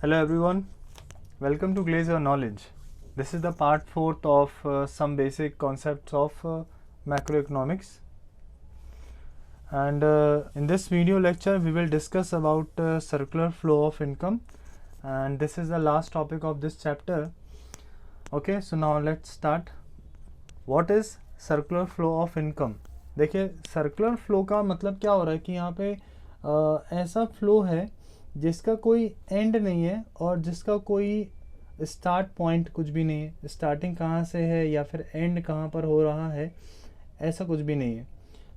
Hello everyone, welcome to Glaze Your Knowledge. This is the part 4th of some basic concepts of macroeconomics. And in this video lecture we will discuss about circular flow of income, and this is the last topic of this chapter. Okay, so now let's start. What is circular flow of income? देखिए circular flow का मतलब क्या हो रहा है कि यहाँ पे ऐसा फ्लो है जिसका कोई एंड नहीं है और जिसका कोई स्टार्ट पॉइंट कुछ भी नहीं है। स्टार्टिंग कहाँ से है या फिर एंड कहाँ पर हो रहा है, ऐसा कुछ भी नहीं है।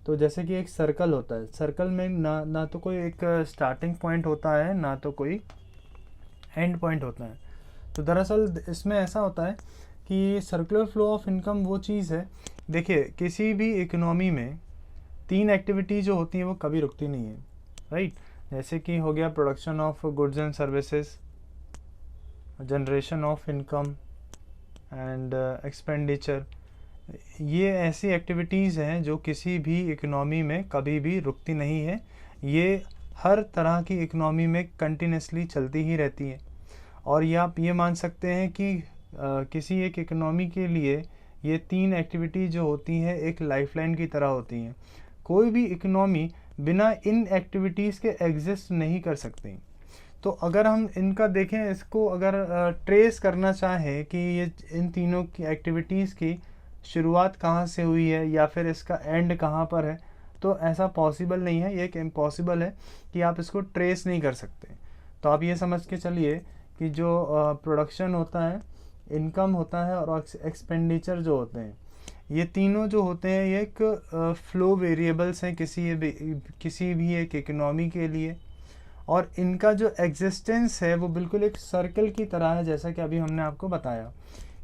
तो जैसे कि एक सर्कल होता है, सर्कल में ना तो कोई एक स्टार्टिंग पॉइंट होता है ना तो कोई एंड पॉइंट होता है। तो दरअसल इसमें ऐसा होता है कि सर्कुलर फ्लो ऑफ इनकम वो चीज़ है, देखिए किसी भी इकोनॉमी में 3 एक्टिविटी जो होती हैं वो कभी रुकती नहीं है, राइट। जैसे कि हो गया production of goods and services, generation of income and expenditure. ये ऐसी एक्टिविटीज़ हैं जो किसी भी इकोनॉमी में कभी भी रुकती नहीं है। ये हर तरह की इकोनॉमी में कंटिन्यूसली चलती ही रहती है। और ये आप ये मान सकते हैं कि किसी एक इकोनॉमी के लिए ये 3 एक्टिविटी जो होती हैं एक लाइफलाइन की तरह होती हैं। कोई भी इकोनॉमी बिना इन एक्टिविटीज़ के एग्जिस्ट नहीं कर सकती। तो अगर हम इनका देखें, इसको अगर ट्रेस करना चाहें कि ये इन तीनों की एक्टिविटीज़ की शुरुआत कहाँ से हुई है या फिर इसका एंड कहाँ पर है, तो ऐसा पॉसिबल नहीं है। ये एक इम्पॉसिबल है कि आप इसको ट्रेस नहीं कर सकते। तो आप ये समझ के चलिए कि जो प्रोडक्शन होता है, इनकम होता है और एक्सपेंडिचर जो होते हैं, ये तीनों जो होते हैं ये एक फ्लो वेरिएबल्स हैं किसी भी एक इकोनॉमी के लिए। और इनका जो एग्जिस्टेंस है वो बिल्कुल एक सर्कल की तरह है, जैसा कि अभी हमने आपको बताया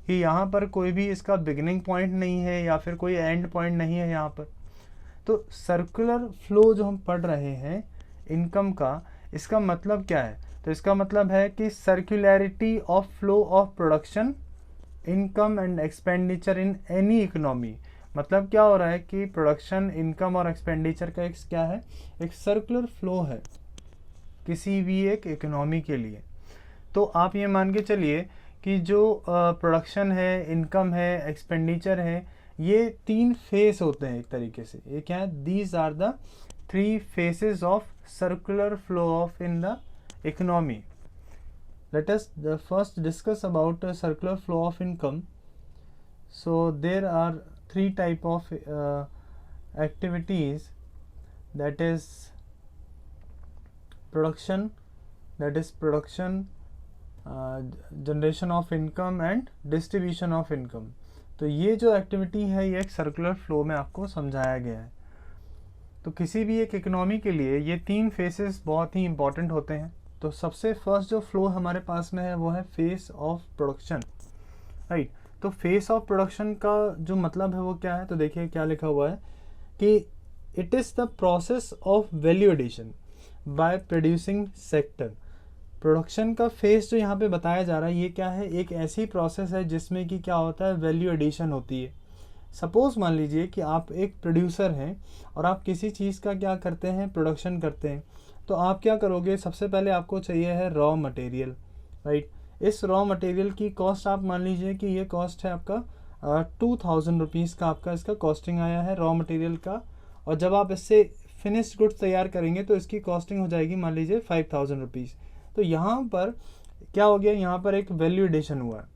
कि यहाँ पर कोई भी इसका बिगिनिंग पॉइंट नहीं है या फिर कोई एंड पॉइंट नहीं है यहाँ पर। तो सर्कुलर फ्लो जो हम पढ़ रहे हैं इनकम का, इसका मतलब क्या है? तो इसका मतलब है कि circularity of flow of production, income and expenditure in any economy. मतलब क्या हो रहा है कि प्रोडक्शन, इनकम और एक्सपेंडिचर का एक क्या है, एक सर्कुलर फ्लो है किसी भी एक इकोनॉमी के लिए। तो आप ये मान के चलिए कि जो प्रोडक्शन है, इनकम है, एक्सपेंडिचर है, ये 3 फेस होते हैं एक तरीके से। ये क्या है? These are the 3 phases of circular flow of in the economy. Let us first discuss about circular flow of income. So there are 3 type of activities, that is production, generation of income and distribution of income. तो ये जो activity है ये एक circular flow में आपको समझाया गया है। तो किसी भी एक इकोनॉमी के लिए ये 3 फेसेस बहुत ही इंपॉर्टेंट होते हैं। तो सबसे फर्स्ट जो फ्लो हमारे पास में है वो है फेस ऑफ प्रोडक्शन, राइट। तो फेस ऑफ प्रोडक्शन का जो मतलब है वो क्या है? तो देखिए क्या लिखा हुआ है कि it is the process of value addition by producing sector. Production का फेस जो यहाँ पे बताया जा रहा है ये क्या है? एक ऐसी प्रोसेस है जिसमें कि क्या होता है, वैल्यू एडिशन होती है। सपोज मान लीजिए कि आप एक प्रोड्यूसर हैं और आप किसी चीज़ का क्या करते हैं, प्रोडक्शन करते हैं। तो आप क्या करोगे? सबसे पहले आपको चाहिए है रॉ मटेरियल, राइट। इस रॉ मटेरियल की कॉस्ट आप मान लीजिए कि ये कॉस्ट है आपका 2000 रुपीज़ का, आपका इसका कॉस्टिंग आया है रॉ मटेरियल का। और जब आप इससे फिनिश्ड गुड्स तैयार करेंगे तो इसकी कॉस्टिंग हो जाएगी मान लीजिए 5000 रुपीज़। तो यहाँ पर क्या हो गया? यहाँ पर एक वैल्यू एडिशन हुआ है,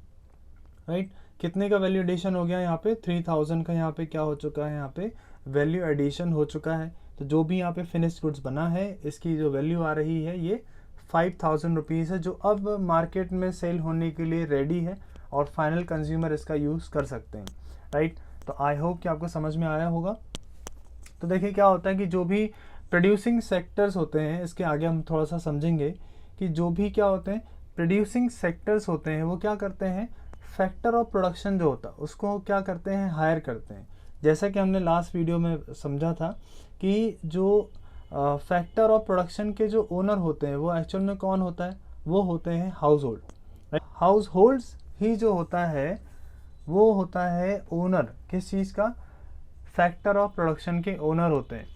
राइट। कितने का वैल्यू एडिशन हो गया? यहाँ पे 3000 का यहाँ पे क्या हो चुका है, यहाँ पे वैल्यू एडिशन हो चुका है। तो जो भी यहाँ पे फिनिश्ड गुड्स बना है इसकी जो वैल्यू आ रही है ये 5000 रुपीज़ है, जो अब मार्केट में सेल होने के लिए रेडी है और फाइनल कंज्यूमर इसका यूज़ कर सकते हैं, राइट। तो आई होप कि आपको समझ में आया होगा। तो देखिए क्या होता है कि जो भी प्रोड्यूसिंग सेक्टर्स होते हैं, इसके आगे हम थोड़ा सा समझेंगे कि जो भी क्या होते हैं प्रोड्यूसिंग सेक्टर्स होते हैं वो क्या करते हैं, फैक्टर ऑफ प्रोडक्शन जो होता है उसको क्या करते हैं, हायर करते हैं। जैसा कि हमने लास्ट वीडियो में समझा था कि जो फैक्टर ऑफ प्रोडक्शन के जो ओनर होते हैं वो एक्चुअल में कौन होता है? वो होते हैं हाउस होल्ड। हाउस होल्ड्स ही जो होता है वो होता है ओनर किस चीज़ का? फैक्टर ऑफ प्रोडक्शन के ओनर होते हैं।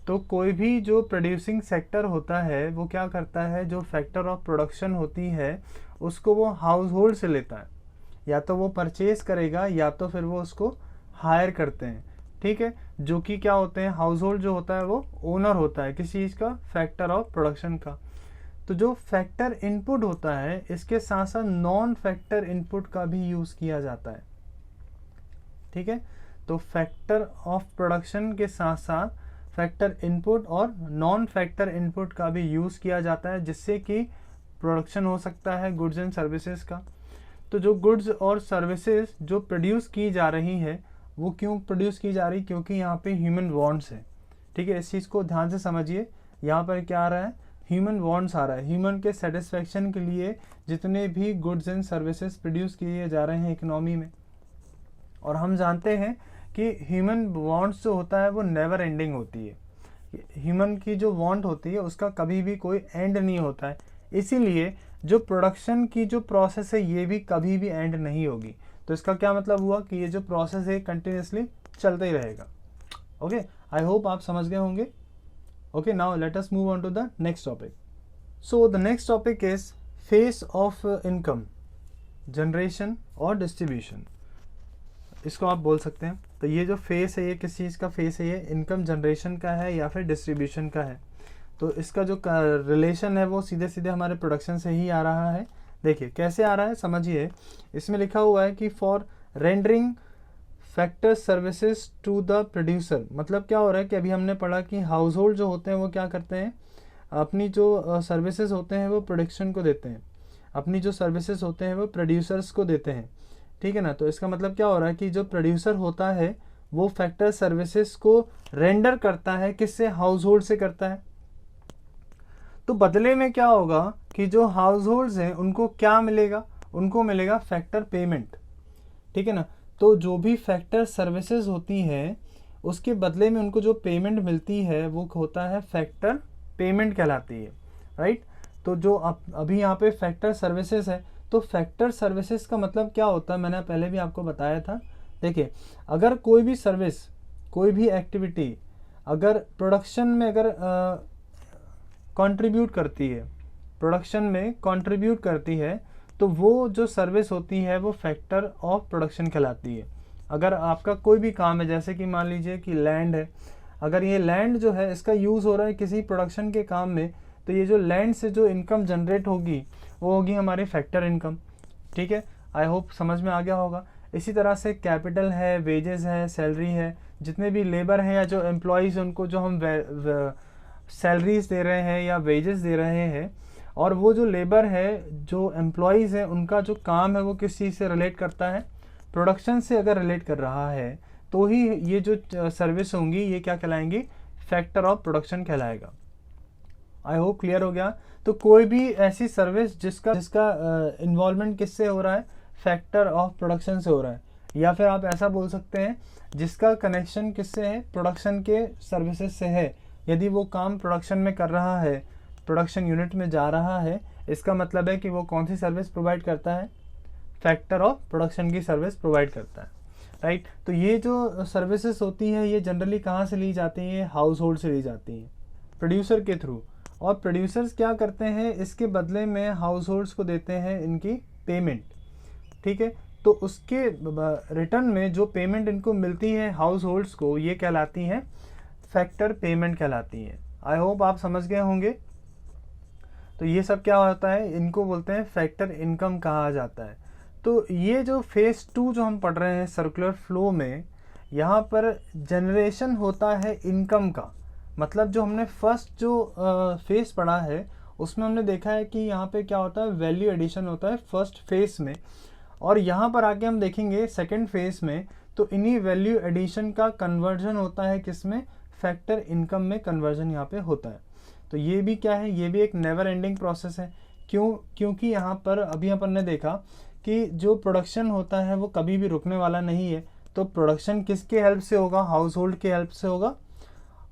तो कोई भी जो प्रोड्यूसिंग सेक्टर होता है वो क्या करता है, जो फैक्टर ऑफ प्रोडक्शन होती है उसको वो हाउस होल्ड से लेता है, या तो वो परचेज करेगा या तो फिर वो उसको हायर करते हैं, ठीक है। जो कि क्या होते हैं, हाउस होल्ड जो होता है वो ओनर होता है किसी चीज़ का, फैक्टर ऑफ प्रोडक्शन का। तो जो फैक्टर इनपुट होता है इसके साथ साथ नॉन फैक्टर इनपुट का भी यूज़ किया जाता है, ठीक है। तो फैक्टर ऑफ प्रोडक्शन के साथ साथ फैक्टर इनपुट और नॉन फैक्टर इनपुट का भी यूज़ किया जाता है, जिससे कि प्रोडक्शन हो सकता है गुड्स एंड सर्विसेज का। तो जो गुड्स और सर्विसेज जो प्रोड्यूस की जा रही है वो क्यों प्रोड्यूस की जा रही, क्योंकि यहाँ पे ह्यूमन वांट्स है, ठीक है। इस चीज़ को ध्यान से समझिए, यहाँ पर क्या आ रहा है, ह्यूमन वांट्स आ रहा है। ह्यूमन के सेटिस्फेक्शन के लिए जितने भी गुड्स एंड सर्विसेज प्रोड्यूस किए जा रहे हैं इकोनॉमी में, और हम जानते हैं कि ह्यूमन वांट्स जो होता है वो नेवर एंडिंग होती है। ह्यूमन की जो वांट होती है उसका कभी भी कोई एंड नहीं होता है, इसीलिए जो प्रोडक्शन की जो प्रोसेस है ये भी कभी भी एंड नहीं होगी। तो इसका क्या मतलब हुआ कि ये जो प्रोसेस है कंटिन्यूसली चलता ही रहेगा। ओके, आई होप आप समझ गए होंगे। Okay, now let us move on to the next topic. So the next topic is phase of income, generation और डिस्ट्रीब्यूशन, इसको आप बोल सकते हैं। तो ये जो फेस है ये किस चीज़ का फेस है, ये इनकम जनरेशन का है या फिर डिस्ट्रीब्यूशन का है। तो इसका जो रिलेशन है वो सीधे सीधे हमारे प्रोडक्शन से ही आ रहा है। देखिए कैसे आ रहा है, समझिए। इसमें लिखा हुआ है कि for rendering factor services to the producer, मतलब क्या हो रहा है कि अभी हमने पढ़ा कि हाउस होल्ड जो होते हैं वो क्या करते हैं, अपनी जो सर्विसेज होते हैं वो प्रोडक्शन को देते हैं, अपनी जो सर्विसेज होते हैं वो प्रोड्यूसर्स को देते हैं, ठीक है ना। तो इसका मतलब क्या हो रहा है कि जो प्रोड्यूसर होता है वो फैक्टर सर्विसेज को रेंडर करता है, किससे, हाउस होल्ड से करता है। तो बदले में क्या होगा कि जो हाउस होल्ड्स हैं उनको क्या मिलेगा, उनको मिलेगा फैक्टर पेमेंट, ठीक है ना। तो जो भी फैक्टर सर्विसेज होती हैं उसके बदले में उनको जो पेमेंट मिलती है वो होता है फैक्टर पेमेंट कहलाती है, राइट। तो जो अभी यहाँ पे फैक्टर सर्विसेज है, तो फैक्टर सर्विसेज का मतलब क्या होता है, मैंने पहले भी आपको बताया था। देखिए, अगर कोई भी सर्विस, कोई भी एक्टिविटी अगर प्रोडक्शन में अगर कंट्रीब्यूट करती है, प्रोडक्शन में कंट्रीब्यूट करती है, तो वो जो सर्विस होती है वो फैक्टर ऑफ प्रोडक्शन कहलाती है। अगर आपका कोई भी काम है, जैसे कि मान लीजिए कि लैंड है, अगर ये लैंड जो है इसका यूज़ हो रहा है किसी प्रोडक्शन के काम में, तो ये जो लैंड से जो इनकम जनरेट होगी वो होगी हमारी फैक्टर इनकम, ठीक है। आई होप समझ में आ गया होगा। इसी तरह से कैपिटल है, वेजेस है, सैलरी है, जितने भी लेबर हैं या जो एम्प्लॉयज़ उनको जो हम सैलरीज दे रहे हैं या वेजेस दे रहे हैं, और वो जो लेबर है, जो एम्प्लॉयज़ है, उनका जो काम है वो किस चीज़ से रिलेट करता है, प्रोडक्शन से अगर रिलेट कर रहा है तो ही ये जो सर्विस होंगी ये क्या कहलाएंगी, फैक्टर ऑफ प्रोडक्शन कहलाएगा। आई होप क्लियर हो गया। तो कोई भी ऐसी सर्विस जिसका इन्वॉल्वमेंट किससे हो रहा है, फैक्टर ऑफ प्रोडक्शन से हो रहा है, या फिर आप ऐसा बोल सकते हैं जिसका कनेक्शन किससे है, प्रोडक्शन के सर्विसेज से है। यदि वो काम प्रोडक्शन में कर रहा है, प्रोडक्शन यूनिट में जा रहा है, इसका मतलब है कि वो कौन सी सर्विस प्रोवाइड करता है, फैक्टर ऑफ प्रोडक्शन की सर्विस प्रोवाइड करता है, राइट। तो ये जो सर्विसेज होती हैं ये जनरली कहाँ से ली जाती हैं, हाउस होल्ड से ली जाती हैं, प्रोड्यूसर के थ्रू। और प्रोड्यूसर्स क्या करते हैं, इसके बदले में हाउस होल्ड्स को देते हैं इनकी पेमेंट, ठीक है। तो उसके रिटर्न में जो पेमेंट इनको मिलती है हाउस होल्ड्स को, ये कहलाती हैं फैक्टर पेमेंट कहलाती है। आई होप आप समझ गए होंगे। तो ये सब क्या होता है, इनको बोलते हैं फैक्टर इनकम कहा जाता है। तो ये जो फेज 2 जो हम पढ़ रहे हैं सर्कुलर फ्लो में, यहाँ पर जनरेशन होता है इनकम का। मतलब जो हमने फर्स्ट जो फेज पढ़ा है उसमें हमने देखा है कि यहाँ पे क्या होता है, वैल्यू एडिशन होता है फर्स्ट फेज में, और यहाँ पर आके हम देखेंगे सेकंड फेज में, तो इन्हीं वैल्यू एडिशन का कन्वर्जन होता है किसमें, फैक्टर इनकम में कन्वर्जन यहाँ पे होता है। तो ये भी क्या है, ये भी एक नेवर एंडिंग प्रोसेस है। क्योंकि यहाँ पर अभी अपन ने देखा कि जो प्रोडक्शन होता है वो कभी भी रुकने वाला नहीं है। तो प्रोडक्शन किसके हेल्प से होगा, हाउस होल्ड के हेल्प से होगा।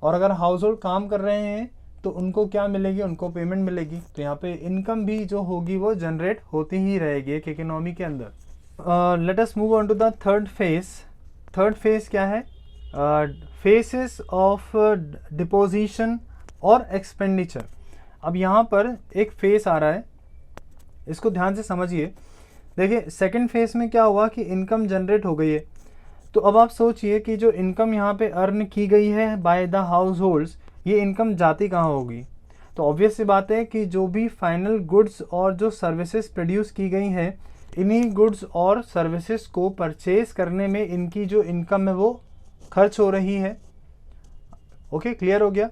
और अगर हाउस होल्ड काम कर रहे हैं तो उनको क्या मिलेगी, उनको पेमेंट मिलेगी। तो यहाँ पे इनकम भी जो होगी वो जनरेट होती ही रहेगी एक इकोनॉमी के अंदर। Let us move on to the third phase. Third phase क्या है, फेसेस ऑफ डिपोजिशन और एक्सपेंडिचर। अब यहाँ पर एक फेस आ रहा है, इसको ध्यान से समझिए। देखिए सेकंड फेस में क्या हुआ कि इनकम जनरेट हो गई है। तो अब आप सोचिए कि जो इनकम यहाँ पे अर्न की गई है बाय द हाउस होल्ड्स, ये इनकम जाती कहाँ होगी? तो ऑब्वियस सी बात है कि जो भी फाइनल गुड्स और जो सर्विसेज प्रोड्यूस की गई हैं, इन्हीं गुड्स और सर्विसेज को परचेज करने में इनकी जो इनकम है वो खर्च हो रही है। ओके, क्लियर हो गया?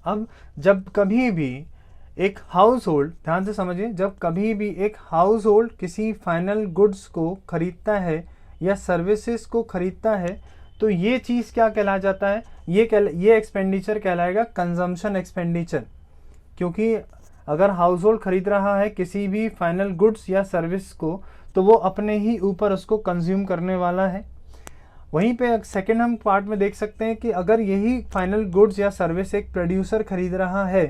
अब जब कभी भी एक हाउस होल्ड, ध्यान से समझिए, जब कभी भी एक हाउस होल्ड किसी फाइनल गुड्स को खरीदता है या सर्विसेज को खरीदता है, तो ये चीज़ क्या कहला जाता है? ये एक्सपेंडिचर कहलाएगा कंजम्पशन एक्सपेंडिचर। क्योंकि अगर हाउस होल्ड खरीद रहा है किसी भी फाइनल गुड्स या सर्विस को, तो वो अपने ही ऊपर उसको कंज्यूम करने वाला है। वहीं पे सेकेंड हम पार्ट में देख सकते हैं कि अगर यही फाइनल गुड्स या सर्विस एक प्रोड्यूसर खरीद रहा है,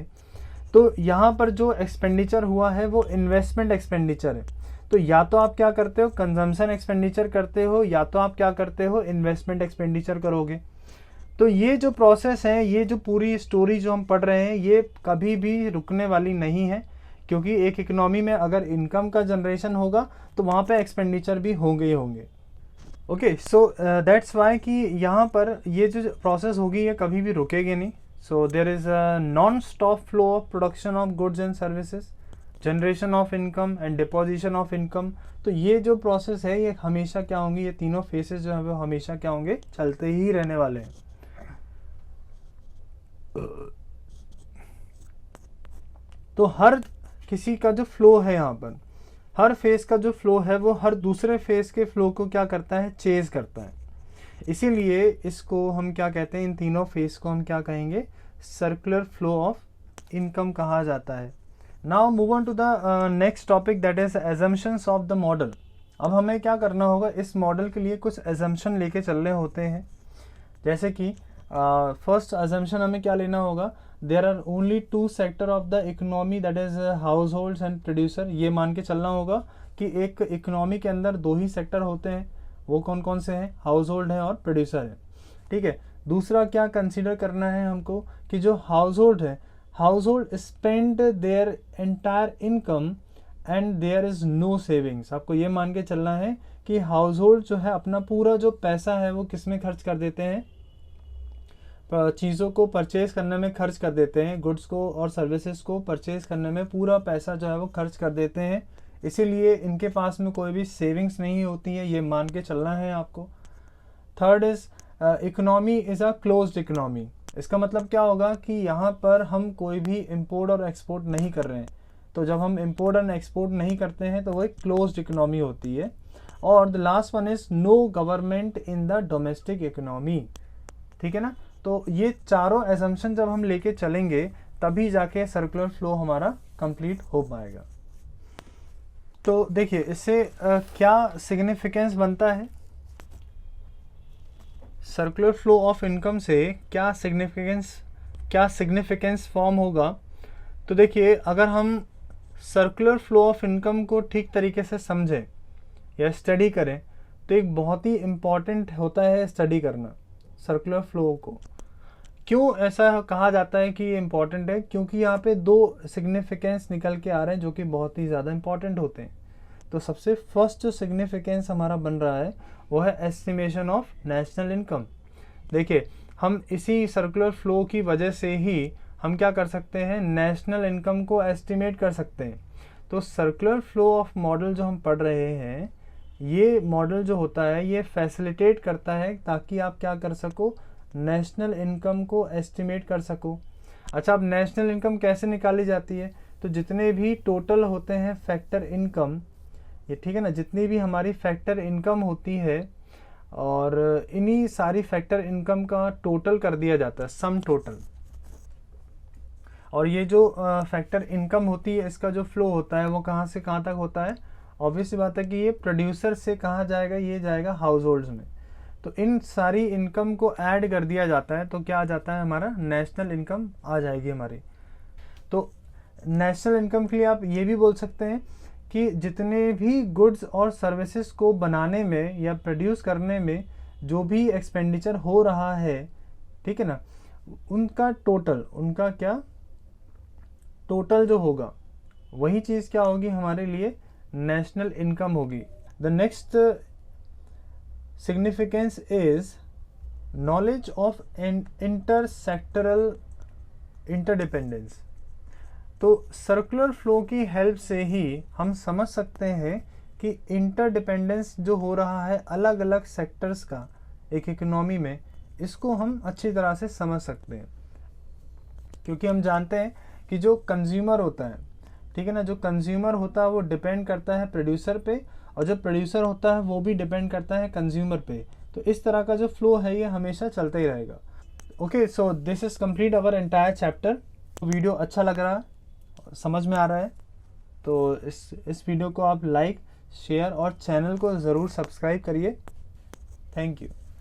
तो यहाँ पर जो एक्सपेंडिचर हुआ है वो इन्वेस्टमेंट एक्सपेंडिचर है। तो या तो आप क्या करते हो, कंजम्पशन एक्सपेंडिचर करते हो, या तो आप क्या करते हो, इन्वेस्टमेंट एक्सपेंडिचर करोगे। तो ये जो प्रोसेस है, ये जो पूरी स्टोरी जो हम पढ़ रहे हैं, ये कभी भी रुकने वाली नहीं है। क्योंकि एक इकोनॉमी में अगर इनकम का जनरेशन होगा तो वहाँ पे एक्सपेंडिचर भी होंगे ही होंगे। ओके, सो दैट्स वाई कि यहाँ पर ये जो प्रोसेस होगी ये कभी भी रुकेगी नहीं। So there is a non stop flow of production of goods and services, generation of income and disposition of income. तो ये जो प्रोसेस है ये हमेशा क्या होंगी, ये तीनों फेसेस जो है वो हमेशा क्या होंगे, चलते ही रहने वाले हैं। तो हर किसी का जो फ्लो है, यहाँ पर हर फेस का जो फ्लो है वो हर दूसरे फेस के फ्लो को क्या करता है, चेज करता है। इसीलिए इसको हम क्या कहते हैं, इन तीनों फेस को हम क्या कहेंगे, सर्कुलर फ्लो ऑफ इनकम कहा जाता है। Now move on to the next topic, that is assumptions of the model. अब हमें क्या करना होगा, इस मॉडल के लिए कुछ एजम्पशन लेके चलने होते हैं। जैसे कि फर्स्ट एजम्पशन हमें क्या लेना होगा, there are only two sector of the economy, that is households and producer. ये मान के चलना होगा कि एक इकोनॉमी के अंदर दो ही सेक्टर होते हैं, वो कौन कौन से हैं, हाउस होल्ड है और प्रोड्यूसर है। ठीक है, दूसरा क्या कंसीडर करना है हमको कि जो हाउस होल्ड है, household spend their entire income and there is no savings. आपको ये मान के चलना है कि हाउस होल्ड जो है अपना पूरा जो पैसा है वो किस में खर्च कर देते हैं, चीज़ों को परचेज करने में खर्च कर देते हैं, गुड्स को और सर्विसेज को परचेज करने में पूरा पैसा जो है वो खर्च कर देते हैं। इसीलिए इनके पास में कोई भी सेविंग्स नहीं होती है, ये मान के चलना है आपको। Third is economy is a closed economy. इसका मतलब क्या होगा कि यहाँ पर हम कोई भी इम्पोर्ट और एक्सपोर्ट नहीं कर रहे हैं। तो जब हम इम्पोर्ट एंड एक्सपोर्ट नहीं करते हैं तो वो एक क्लोज्ड इकोनॉमी होती है। और the last one is no government in the domestic economy. ठीक है ना, तो ये चारों एजम्पशन जब हम लेके चलेंगे तभी जाके सर्कुलर फ्लो हमारा कंप्लीट हो पाएगा। तो देखिए इससे क्या सिग्निफिकेंस बनता है, सर्कुलर फ्लो ऑफ इनकम से क्या सिग्निफिकेंस फॉर्म होगा। तो देखिए अगर हम सर्कुलर फ्लो ऑफ इनकम को ठीक तरीके से समझें या स्टडी करें तो एक बहुत ही इम्पॉर्टेंट होता है स्टडी करना सर्कुलर फ्लो को। क्यों ऐसा कहा जाता है कि ये इम्पॉर्टेंट है, क्योंकि यहाँ पे दो सिग्निफिकेंस निकल के आ रहे हैं जो कि बहुत ही ज़्यादा इम्पॉर्टेंट होते हैं। तो सबसे फर्स्ट जो सिग्निफिकेंस हमारा बन रहा है वो है एस्टिमेशन ऑफ नेशनल इनकम। देखिए हम इसी सर्कुलर फ्लो की वजह से ही हम क्या कर सकते हैं, नेशनल इनकम को एस्टिमेट कर सकते हैं। तो सर्कुलर फ्लो ऑफ मॉडल जो हम पढ़ रहे हैं, ये मॉडल जो होता है ये फैसिलिटेट करता है ताकि आप क्या कर सको, नेशनल इनकम को एस्टिमेट कर सको। अच्छा, अब नेशनल इनकम कैसे निकाली जाती है, तो जितने भी टोटल होते हैं फैक्टर इनकम, ये ठीक है ना, जितनी भी हमारी फैक्टर इनकम होती है और इन्हीं सारी फैक्टर इनकम का टोटल कर दिया जाता है, सम टोटल। और ये जो फैक्टर इनकम होती है इसका जो फ्लो होता है वो कहाँ से कहाँ तक होता है, ऑब्वियसली बात है कि ये प्रोड्यूसर से कहाँ जाएगा, ये जाएगा हाउस होल्ड्स में। तो इन सारी इनकम को ऐड कर दिया जाता है तो क्या आ जाता है, हमारा नेशनल इनकम आ जाएगी हमारी। तो नेशनल इनकम के लिए आप ये भी बोल सकते हैं कि जितने भी गुड्स और सर्विसेज को बनाने में या प्रोड्यूस करने में जो भी एक्सपेंडिचर हो रहा है, ठीक है ना, उनका टोटल जो होगा वही चीज़ क्या होगी हमारे लिए, नेशनल इनकम होगी। The next significance is knowledge of inter sectoral interdependence. तो सर्कुलर फ्लो की हेल्प से ही हम समझ सकते हैं कि इंटरडिपेंडेंस जो हो रहा है अलग अलग सेक्टर्स का एक इकोनॉमी में, इसको हम अच्छी तरह से समझ सकते हैं। क्योंकि हम जानते हैं कि जो कंज्यूमर होता है, ठीक है ना, जो कंज्यूमर होता है वो डिपेंड करता है प्रोड्यूसर पे, और जो प्रोड्यूसर होता है वो भी डिपेंड करता है कंज्यूमर पे। तो इस तरह का जो फ्लो है ये हमेशा चलता ही रहेगा। Okay, so this is complete our entire chapter. Video अच्छा लग रहा है, समझ में आ रहा है, तो इस वीडियो को आप लाइक, शेयर और चैनल को ज़रूर सब्सक्राइब करिए। Thank you.